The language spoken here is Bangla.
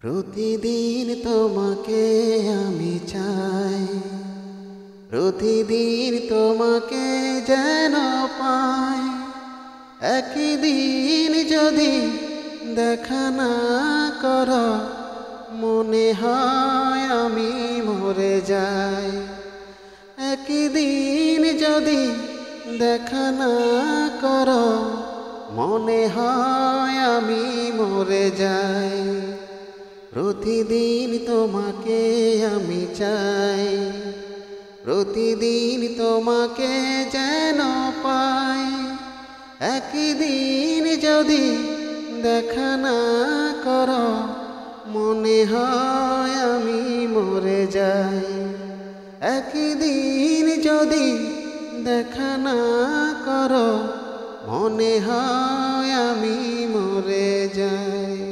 প্রতিদিন তোমাকে আমি চাই, প্রতিদিন তোমাকে যেন পাই। একদিন যদি দেখা না করো, মনে হয় আমি মরে যাই। একদিন যদি দেখা না করো, মনে হয় আমি মরে যাই। প্রতিদিন তোমাকে আমি চাই, প্রতিদিন তোমাকে যেন পাই। একদিন যদি দেখা না করো, মনে হয় আমি মরে যাই। একদিন যদি দেখা না করো, মনে হয় আমি মরে যাই।